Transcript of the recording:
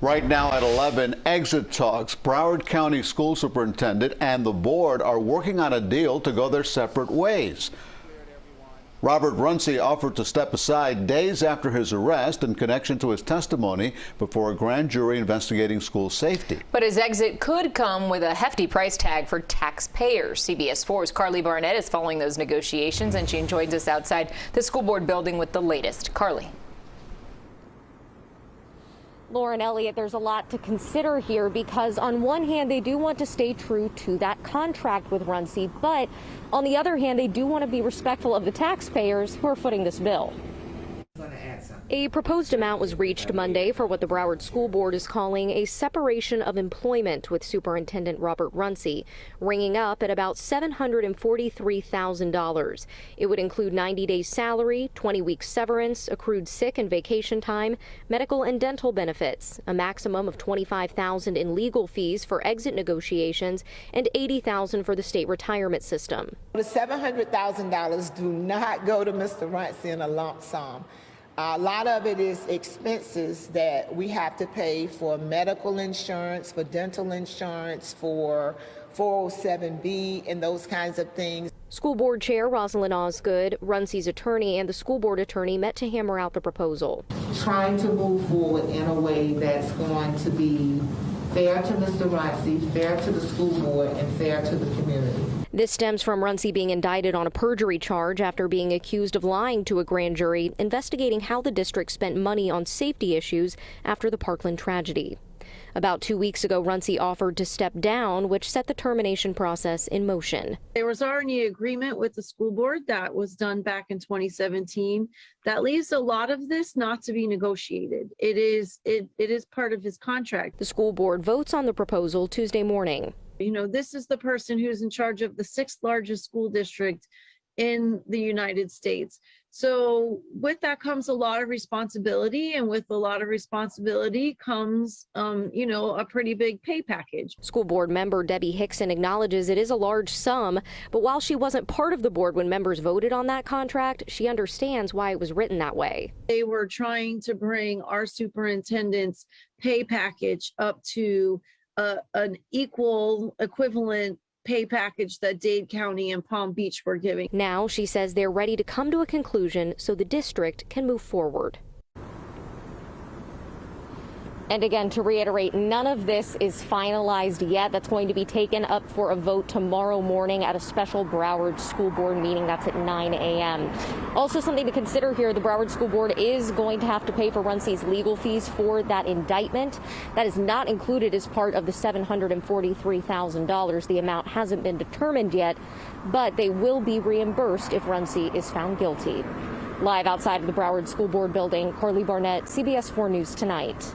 Right now at 11, exit talks. Broward County School Superintendent and the board are working on a deal to go their separate ways. Robert Runcie offered to step aside days after his arrest in connection to his testimony before a grand jury investigating school safety. But his exit could come with a hefty price tag for taxpayers. CBS 4's Carly Barnett is following those negotiations, and she joins us outside the school board building with the latest. Carly. Lauren, Elliott, there's a lot to consider here because on one hand, they do want to stay true to that contract with Runcie, but on the other hand, they do want to be respectful of the taxpayers who are footing this bill. A proposed amount was reached Monday for what the Broward School Board is calling a separation of employment with Superintendent Robert Runcie, ringing up at about $743,000. It would include 90 days salary, 20 weeks severance, accrued sick and vacation time, medical and dental benefits, a maximum of $25,000 in legal fees for exit negotiations, and $80,000 for the state retirement system. The $700,000 do not go to Mr. Runcie in a lump sum. A lot of it is expenses that we have to pay for medical insurance, for dental insurance, for 407B, and those kinds of things. School Board Chair Rosalind Osgood, Runcie's attorney, and the school board attorney met to hammer out the proposal. Trying to move forward in a way that's going to be fair to Mr. Runcie, fair to the school board, and fair to the community. This stems from Runcie being indicted on a perjury charge after being accused of lying to a grand jury investigating how the district spent money on safety issues after the Parkland tragedy. About 2 weeks ago, Runcie offered to step down, which set the termination process in motion. There was already an agreement with the school board that was done back in 2017 that leaves a lot of this not to be negotiated. It is part of his contract. The school board votes on the proposal Tuesday morning. You know, this is the person who's in charge of the 6th largest school district in the United States. So with that comes a lot of responsibility, and with a lot of responsibility comes, a pretty big pay package. School board member Debbie Hickson acknowledges it is a large sum, but while she wasn't part of the board when members voted on that contract, she understands why it was written that way. They were trying to bring our superintendent's pay package up to an equivalent pay package that Dade County and Palm Beach were giving. Now she says they're ready to come to a conclusion so the district can move forward. And again, to reiterate, none of this is finalized yet. That's going to be taken up for a vote tomorrow morning at a special Broward School Board meeting. That's at 9 a.m. Also, something to consider here, the Broward School Board is going to have to pay for Runcie's legal fees for that indictment. That is not included as part of the $743,000. The amount hasn't been determined yet, but they will be reimbursed if Runcie is found guilty. Live outside of the Broward School Board building, Carly Barnett, CBS 4 News Tonight.